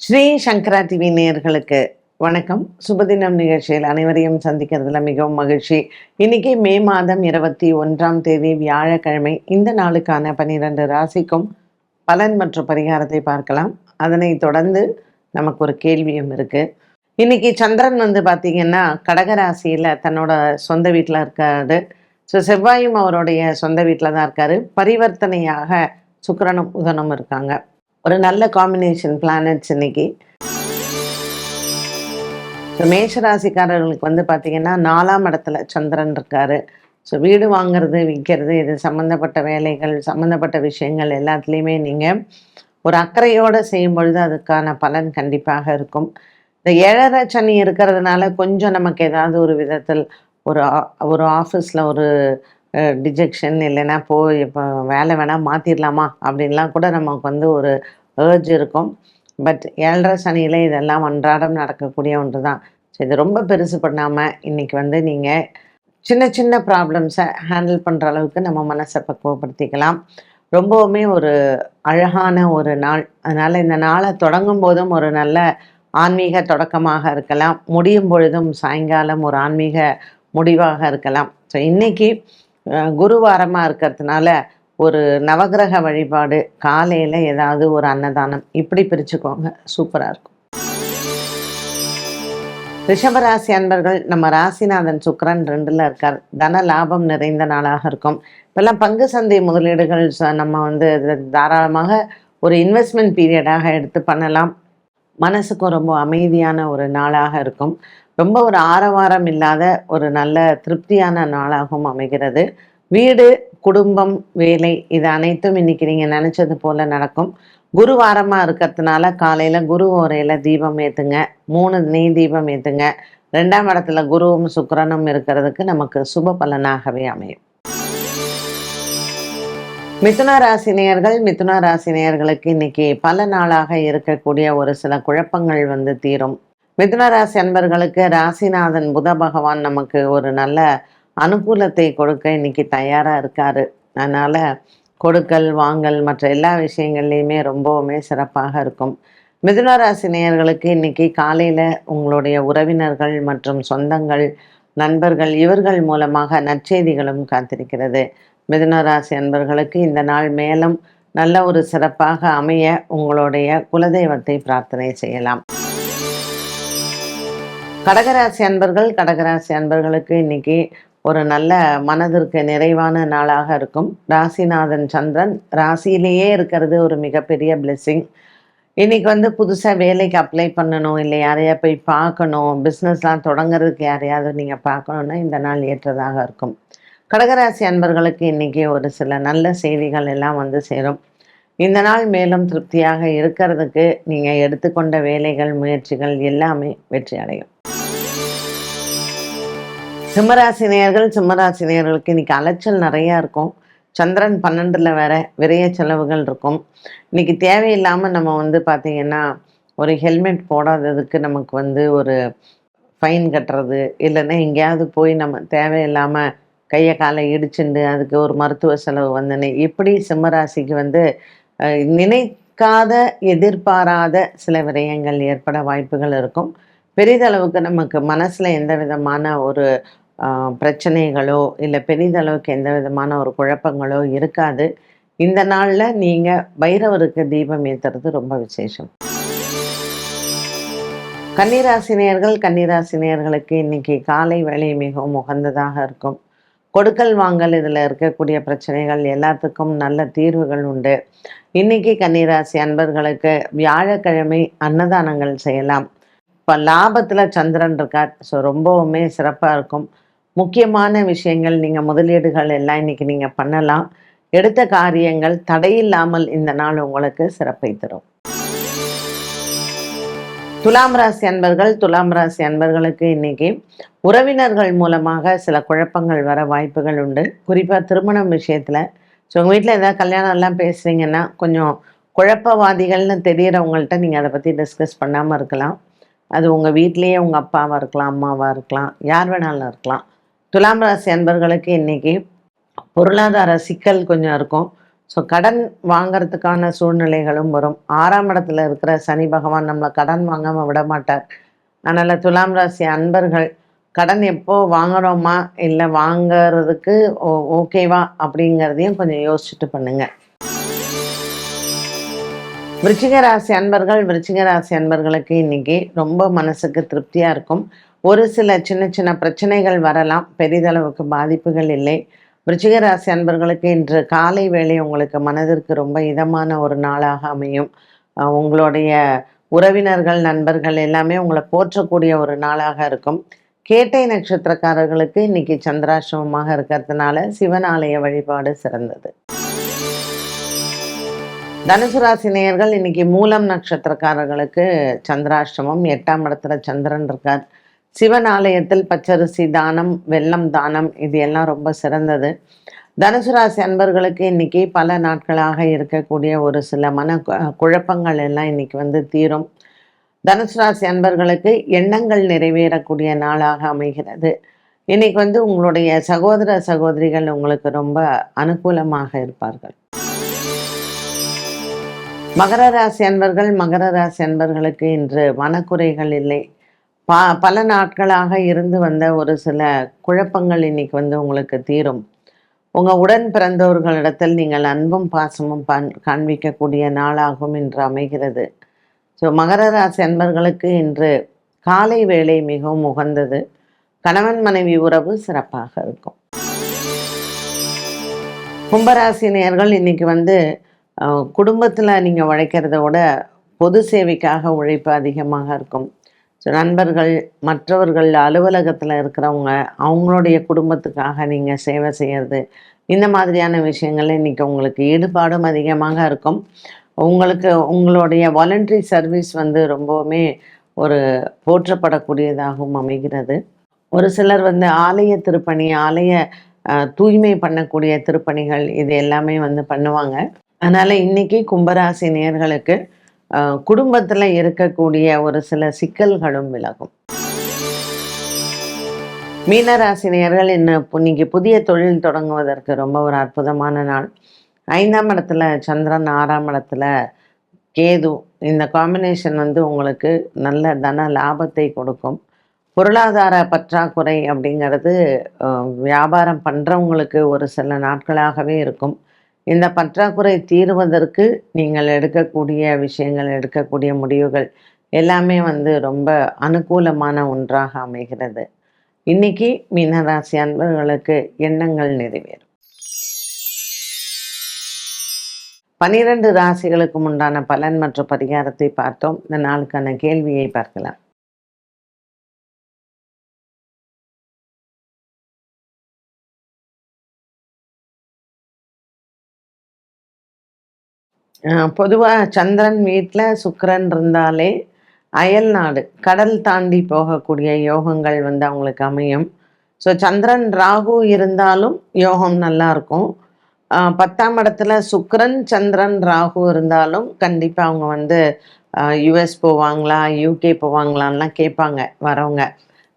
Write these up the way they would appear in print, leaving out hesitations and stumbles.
ஸ்ரீ சங்கரா TV நேயர்களுக்கு வணக்கம். சுபதினம் நிகழ்ச்சியில் அனைவரையும் சந்திக்கிறதுல மிகவும் மகிழ்ச்சி. இன்னைக்கு மே மாதம் 21ஆம் தேதி வியாழக்கிழமை. இந்த நாளுக்கான 12 ராசிக்கும் பலன் மற்றும் பரிகாரத்தை பார்க்கலாம். அதனைத் தொடர்ந்து நமக்கு ஒரு கேள்வியும் இருக்கு. இன்னைக்கு சந்திரன் பார்த்தீங்கன்னா கடகராசியில் தன்னோட சொந்த வீட்டில் இருக்காரு. ஸோ செவ்வாயும் அவருடைய சொந்த வீட்டில் தான் இருக்காரு. பரிவர்த்தனையாக சுக்கிரனும் புதனும் இருக்காங்க. ஒரு நல்ல காம்பினேஷன் பிளானட்ஸ் இன்னைக்கு. ஸோ மேஷராசிக்காரர்களுக்கு பார்த்தீங்கன்னா 4ஆம் இடத்துல சந்திரன் இருக்காரு. ஸோ வீடு வாங்கிறது, விற்கிறது, இது சம்மந்தப்பட்ட வேலைகள், சம்மந்தப்பட்ட விஷயங்கள் எல்லாத்துலேயுமே நீங்கள் ஒரு அக்கறையோடு செய்யும் பொழுது அதுக்கான பலன் கண்டிப்பாக இருக்கும். இந்த 7.5 சனி இருக்கிறதுனால கொஞ்சம் நமக்கு ஏதாவது ஒரு விதத்தில் ஒரு ஆஃபீஸில் ஒரு டிஜெக்ஷன், இல்லைன்னா இப்போ வேலை வேணால் மாற்றிடலாமா அப்படின்லாம் கூட நமக்கு ஒரு ஏர்ஜ் இருக்கும். பட் 7.5 சனியில் இதெல்லாம் அன்றாடம் நடக்கக்கூடிய ஒன்று தான். ஸோ இது ரொம்ப பெருசு பண்ணாமல் இன்றைக்கி நீங்கள் சின்ன சின்ன ப்ராப்ளம்ஸை ஹேண்டில் பண்ணுற அளவுக்கு நம்ம மனசை பக்குவப்படுத்திக்கலாம். ரொம்பவுமே ஒரு அழகான ஒரு நாள். அதனால் இந்த நாளை தொடங்கும் போதும் ஒரு நல்ல ஆன்மீக தொடக்கமாக இருக்கலாம், முடியும் பொழுதும் சாயங்காலம் ஒரு ஆன்மீக முடிவாக இருக்கலாம். ஸோ இன்றைக்கி குருவாரமாக இருக்கிறதுனால ஒரு நவகிரக வழிபாடு, காலையில் ஏதாவது ஒரு அன்னதானம், இப்படி பிரிச்சுக்கோங்க, சூப்பராக இருக்கும். ரிஷபராசி அன்பர்கள், நம்ம ராசிநாதன் சுக்கிரன் 2ல் இருக்கார். தன லாபம் நிறைந்த நாளாக இருக்கும். இப்போல்லாம் பங்கு சந்தை முதலீடுகள் நம்ம தாராளமாக ஒரு இன்வெஸ்ட்மெண்ட் பீரியடாக எடுத்து பண்ணலாம். மனசுக்கும் ரொம்ப அமைதியான ஒரு நாளாக இருக்கும். ரொம்ப ஒரு ஆரவாரம் இல்லாத ஒரு நல்ல திருப்தியான நாளாகவும் அமைகிறது. வீடு, குடும்பம், வேலை, இது அனைத்தும் இன்னைக்கு நீங்கள் நினச்சது போல் நடக்கும். குருவாரமாக இருக்கிறதுனால காலையில் குரு ஓரையில் தீபம் ஏற்றுங்க, 3 நெய் தீபம் ஏற்றுங்க. 2ஆம் இடத்துல குருவும் சுக்கிரனும் இருக்கிறதுக்கு நமக்கு சுப பலனாகவே அமையும். மிதுன ராசி நேயர்களுக்கு இன்னைக்கு பல நாளாக இருக்கக்கூடிய ஒரு சில குழப்பங்கள் தீரும். மிதுன ராசி அன்பர்களுக்கு ராசிநாதன் புத பகவான் நமக்கு ஒரு நல்ல அனுகூலத்தை கொடுக்க இன்னைக்கு தயாராக இருக்காரு. அதனால் கொடுக்கல் வாங்கல் மற்ற எல்லா விஷயங்கள்லையுமே ரொம்பவுமே சிறப்பாக இருக்கும். மிதுன ராசி நேயர்களுக்கு இன்னைக்கு காலையில் உங்களுடைய உறவினர்கள் மற்றும் சொந்தங்கள், நண்பர்கள், இவர்கள் மூலமாக நற்செய்திகளும் காத்திருக்கிறது. மிதுன ராசி அன்பர்களுக்கு இந்த நாள் மேலும் நல்ல ஒரு சிறப்பாக அமைய உங்களுடைய குலதெய்வத்தை பிரார்த்தனை செய்யலாம். கடகராசி அன்பர்களுக்கு இன்னைக்கு ஒரு நல்ல மனதிற்கு நிறைவான நாளாக இருக்கும். ராசிநாதன் சந்திரன் ராசியிலேயே இருக்கிறது ஒரு மிகப்பெரிய பிளெஸ்ஸிங். இன்னைக்கு புதுசாக வேலைக்கு அப்ளை பண்ணணும், இல்லை யாரையா போய் பார்க்கணும், பிஸ்னஸ்லாம் தொடங்குறதுக்கு யாரையாவது நீங்கள் பார்க்கணுன்னா இந்த நாள் ஏற்றதாக இருக்கும். கடகராசி அன்பர்களுக்கு இன்னைக்கு ஒரு சில நல்ல செய்திகள் எல்லாம் சேரும். இந்த நாள் மேலும் திருப்தியாக இருக்கிறதுக்கு நீங்கள் எடுத்துக்கொண்ட வேலைகள், முயற்சிகள் எல்லாமே வெற்றி அடையும். சிம்மராசி நேயர்களுக்கு இன்னைக்கு அலைச்சல் நிறையா இருக்கும். சந்திரன் 12ல் வேற விரைய செலவுகள் இருக்கும். இன்னைக்கு தேவையில்லாமல் நம்ம பார்த்திங்கன்னா ஒரு ஹெல்மெட் போடாததுக்கு நமக்கு ஒரு ஃபைன் கட்டுறது, இல்லைன்னா எங்கேயாவது போய் நம்ம தேவையில்லாமல் கையை காலை இடிச்சுண்டு அதுக்கு ஒரு மருத்துவ செலவு இப்படி சிம்மராசிக்கு நினைக்காத, எதிர்பாராத சில விரயங்கள் ஏற்பட வாய்ப்புகள் இருக்கும். பெரிதளவுக்கு நமக்கு மனசில் எந்த விதமான ஒரு பிரச்சனைகளோ இல்லை பெரிதளவுக்கு எந்த விதமான ஒரு குழப்பங்களோ இருக்காது. இந்த நாளில் நீங்கள் பைரவருக்கு தீபம் ஏற்றுறது ரொம்ப விசேஷம். கன்னிராசி நேயர்களுக்கு இன்னைக்கு காலை வேலை மிகவும் உகந்ததாக இருக்கும். கொடுக்கல் வாங்கல், இதில் இருக்கக்கூடிய பிரச்சனைகள் எல்லாத்துக்கும் நல்ல தீர்வுகள் உண்டு. இன்னைக்கு கன்னிராசி அன்பர்களுக்கு வியாழக்கிழமை அன்னதானங்கள் செய்யலாம். இப்போ லாபத்தில் சந்திரன் இருக்கார். ஸோ ரொம்பவுமே சிறப்பாக இருக்கும். முக்கியமான விஷயங்கள், நீங்கள் முதலீடுகள் எல்லாம் இன்னைக்கு நீங்கள் பண்ணலாம். எடுத்த காரியங்கள் தடையில்லாமல் இந்த நாள் உங்களுக்கு சிறப்பை தரும். துலாம் ராசி அன்பர்களுக்கு இன்னைக்கு உறவினர்கள் மூலமாக சில குழப்பங்கள் வர வாய்ப்புகள் உண்டு. குறிப்பாக திருமணம் விஷயத்தில். ஸோ உங்கள் வீட்டில் ஏதாவது கல்யாணம் எல்லாம் பேசுகிறீங்கன்னா கொஞ்சம் குழப்பவாதிகள்னு தெரிகிறவங்கள்ட்ட நீங்கள் அதை பற்றி டிஸ்கஸ் பண்ணாமல் இருக்கலாம். அது உங்கள் வீட்லேயே உங்கள் அப்பாவாக இருக்கலாம், அம்மாவாக இருக்கலாம், யார் வேணாலும் இருக்கலாம். துலாம் ராசி அன்பர்களுக்கு இன்றைக்கி பொருளாதார சிக்கல் கொஞ்சம் இருக்கும். ஸோ கடன் வாங்கிறதுக்கான சூழ்நிலைகளும் வரும். 6ஆம் இடத்துல இருக்கிற சனி பகவான் நம்மளை கடன் வாங்காமல் விட மாட்டார். அதனால் துலாம் ராசி அன்பர்கள் கடன் எப்போ வாங்குறோமா இல்லை வாங்கிறதுக்கு ஓகேவா அப்படிங்கிறதையும் கொஞ்சம் யோசிச்சுட்டு பண்ணுங்கள். விருச்சிக ராசி அன்பர்களுக்கு இன்னைக்கு ரொம்ப மனசுக்கு திருப்தியாக இருக்கும். ஒரு சில சின்ன சின்ன பிரச்சனைகள் வரலாம், பெரிதளவுக்கு பாதிப்புகள் இல்லை. விருச்சிக ராசி அன்பர்களுக்கு இன்று காலை வேளை உங்களுக்கு மனதிற்கு ரொம்ப இதமான ஒரு நாளாக அமையும். உங்களுடைய உறவினர்கள் நண்பர்கள் எல்லாமே உங்களை போற்றக்கூடிய ஒரு நாளாக இருக்கும். கேட்டை நட்சத்திரக்காரர்களுக்கு இன்னைக்கு சந்திராசிரமமாக இருக்கிறதுனால சிவன் ஆலய வழிபாடு சிறந்தது. தனுசு ராசி நேயர்கள் இன்னைக்கு மூலம் நட்சத்திரக்காரர்களுக்கு சந்திராஷ்டமம். 8ஆம் இடத்துல சந்திரன் இருக்கார். சிவன் ஆலயத்தில் பச்சரிசி தானம், வெள்ளம் தானம், இது எல்லாம் ரொம்ப சிறந்தது. தனுசு ராசி அன்பர்களுக்கு இன்னைக்கு பல நாட்களாக இருக்கக்கூடிய ஒரு சில குழப்பங்கள் எல்லாம் இன்னைக்கு தீரும். தனுசு ராசி அன்பர்களுக்கு எண்ணங்கள் நிறைவேறக்கூடிய நாளாக அமைகிறது. இன்னைக்கு உங்களுடைய சகோதர சகோதரிகள் உங்களுக்கு ரொம்ப அனுகூலமாக இருப்பார்கள். மகர ராசி அன்பர்களுக்கு இன்று மனக்குறைகள் இல்லை. பல நாட்களாக இருந்து வந்த ஒரு சில குழப்பங்கள் இன்னைக்கு உங்களுக்கு தீரும். உங்கள் உடன் பிறந்தவர்களிடத்தில் நீங்கள் அன்பும் பாசமும் காண்பிக்கக்கூடிய நாளாகும் இன்று அமைகிறது. ஸோ மகர ராசி அன்பர்களுக்கு இன்று காலை வேளை மிகவும் உகந்தது. கணவன் மனைவி உறவு சிறப்பாக இருக்கும். கும்பராசி நேயர்கள் இன்னைக்கு குடும்பத்தில் நீங்கள் உழைக்கிறத விட பொது சேவைக்காக உழைப்பு அதிகமாக இருக்கும். ஸோ நண்பர்கள், மற்றவர்கள், அலுவலகத்தில் இருக்கிறவங்க, அவங்களுடைய குடும்பத்துக்காக நீங்கள் சேவை செய்கிறது, இந்த மாதிரியான விஷயங்கள் இன்றைக்கி உங்களுக்கு ஈடுபாடும் அதிகமாக இருக்கும். உங்களுடைய வாலண்டரி சர்வீஸ் ரொம்பவுமே ஒரு போற்றப்படக்கூடியதாகவும் அமைகிறது. ஒரு சிலர் ஆலய திருப்பணி, ஆலய தூய்மை பண்ணக்கூடிய திருப்பணிகள், இது எல்லாமே பண்ணுவாங்க. அதனால் இன்றைக்கி கும்பராசி நேயர்களுக்கு குடும்பத்தில் இருக்கக்கூடிய ஒரு சில சிக்கல்களும் விலகும். மீனராசி நேயர்கள் இன்னைக்கு புதிய தொழில் தொடங்குவதற்கு ரொம்ப ஒரு அற்புதமான நாள். 5ஆம் இடத்துல சந்திரன், 6ஆம் இடத்துல கேது, இந்த காம்பினேஷன் உங்களுக்கு நல்ல தன லாபத்தை கொடுக்கும். பொருளாதார பற்றாக்குறை அப்படிங்கிறது வியாபாரம் பண்ணுறவங்களுக்கு ஒரு சில நாட்களாகவே இருக்கும். இந்த பற்றாக்குறை தீர்வதற்கு நீங்கள் எடுக்கக்கூடிய விஷயங்கள், எடுக்கக்கூடிய முடிவுகள் எல்லாமே ரொம்ப அனுகூலமான ஒன்றாக அமைகிறது. இன்னைக்கு மீனராசி அன்பர்களுக்கு எண்ணங்கள் நிறைவேறும். 12 ராசிகளுக்கு உண்டான பலன் மற்றும் பரிகாரத்தை பார்த்தோம். இந்த நாளுக்கான கேள்வியை பார்க்கலாம். பொதுவாக சந்திரன் வீட்டில் சுக்கிரன் இருந்தாலே அயல் நாடு, கடல் தாண்டி போகக்கூடிய யோகங்கள் அவங்களுக்கு அமையும். ஸோ சந்திரன் ராகு இருந்தாலும் யோகம் நல்லா இருக்கும். 10ஆம் இடத்துல சுக்கிரன் சந்திரன் ராகு இருந்தாலும் கண்டிப்பாக அவங்க யுஎஸ் போவாங்களா, யூகே போவாங்களான்லாம் கேட்பாங்க வரவங்க.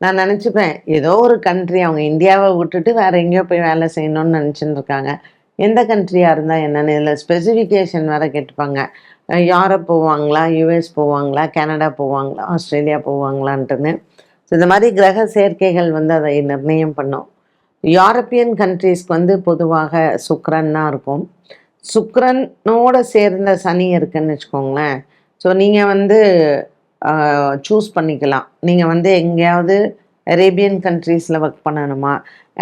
நான் நினச்சிப்பேன், ஏதோ ஒரு கண்ட்ரி, அவங்க இந்தியாவை விட்டுட்டு வேறு எங்கேயோ போய் வேலை செய்யணும்னு நினச்சின்னு இருக்காங்க. எந்த கண்ட்ரியாக இருந்தால் என்னென்னு இதில் ஸ்பெசிஃபிகேஷன் வேறு கேட்டுப்பாங்க. யூரோப் போவாங்களா, யுஎஸ் போவாங்களா, கனடா போவாங்களா, ஆஸ்திரேலியா போவாங்களான்ட்டுன்னு. ஸோ இந்த மாதிரி கிரக சேர்க்கைகள் அதை நிர்ணயம் பண்ணும். யூரோப்பியன் கண்ட்ரீஸ்க்கு பொதுவாக சுக்கிரன் தான் இருக்கும். சுக்கிரனோட சேர்ந்த சனி இருக்குன்னு வச்சுக்கோங்களேன். ஸோ நீங்கள் சூஸ் பண்ணிக்கலாம். நீங்கள் எங்கேயாவது அரேபியன் கண்ட்ரீஸில் ஒர்க் பண்ணணுமா,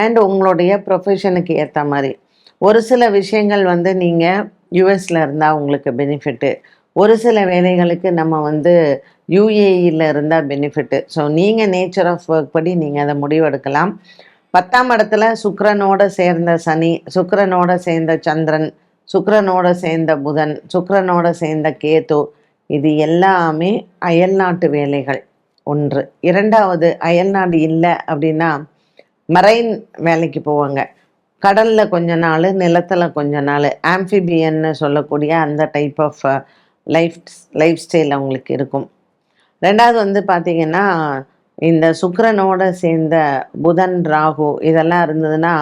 அண்ட் உங்களுடைய ப்ரொஃபஷனுக்கு ஏற்ற மாதிரி ஒரு சில விஷயங்கள் நீங்கள் யூஎஸில் இருந்தால் உங்களுக்கு பெனிஃபிட்டு, ஒரு சில வேலைகளுக்கு நம்ம யூஏஇயில் இருந்தால் பெனிஃபிட்டு. ஸோ நீங்கள் நேச்சர் ஆஃப் ஒர்க் படி நீங்கள் அதை முடிவெடுக்கலாம். 10ஆம் இடத்துல சுக்கிரனோட சேர்ந்த சனி, சுக்கிரனோட சேர்ந்த சந்திரன், சுக்கிரனோட சேர்ந்த புதன், சுக்கிரனோட சேர்ந்த கேது, இது எல்லாமே அயல்நாட்டு வேலைகள். ஒன்று. 2வது, அயல்நாடு இல்லை அப்படின்னா மரைன் வேலைக்கு போவாங்க. கடலில் கொஞ்ச நாள், நிலத்தில் கொஞ்ச நாள், ஆம்ஃபிபியன்னு சொல்லக்கூடிய அந்த டைப் ஆஃப் லைஃப் ஸ்டைல் அவங்களுக்கு இருக்கும். 2வது பார்த்திங்கன்னா, இந்த சுக்கிரனோட சேர்ந்த புதன் ராகு இதெல்லாம் இருந்ததுன்னா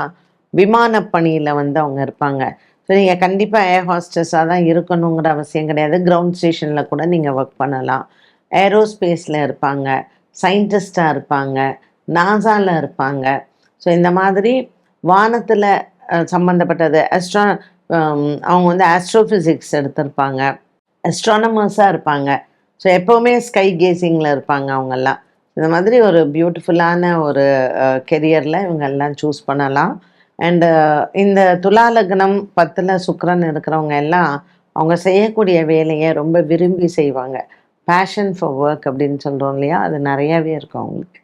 விமானப்பணியில் அவங்க இருப்பாங்க. ஸோ நீங்கள் கண்டிப்பாக ஏர் ஹாஸ்டஸாக தான் இருக்கணுங்கிற அவசியம் கிடையாது. கிரவுண்ட் ஸ்டேஷனில் கூட நீங்கள் ஒர்க் பண்ணலாம். ஏரோஸ்பேஸில் இருப்பாங்க, சயின்டிஸ்டாக இருப்பாங்க, நாசாவில் இருப்பாங்க. ஸோ இந்த மாதிரி வானத்தில் சம்மந்தப்பட்டது அவங்க வந்து ஆஸ்ட்ரோஃபிசிக்ஸ் எடுத்திருப்பாங்க, அஸ்ட்ரானமர்ஸாக இருப்பாங்க. ஸோ எப்போவுமே ஸ்கை கேசிங்கில் இருப்பாங்க அவங்கெல்லாம். இந்த மாதிரி ஒரு பியூட்டிஃபுல்லான ஒரு கெரியரில் இவங்கெல்லாம் சூஸ் பண்ணலாம். அண்டு இந்த துலா லக்னம் 10ல் சுக்கிரன் இருக்கிறவங்க எல்லாம் அவங்க செய்யக்கூடிய வேலையை ரொம்ப விரும்பி செய்வாங்க. பேஷன் ஃபார் ஒர்க் அப்படின்னு சொல்கிறோம் இல்லையா, அது நிறையாவே இருக்கும் அவங்களுக்கு.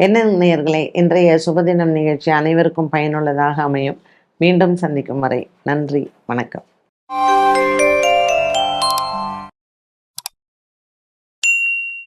என்ன நேயர்களே, இன்றைய சுபதினம் நிகழ்ச்சி அனைவருக்கும் பயனுள்ளதாக அமையும். மீண்டும் சந்திக்கும் வரை நன்றி, வணக்கம்.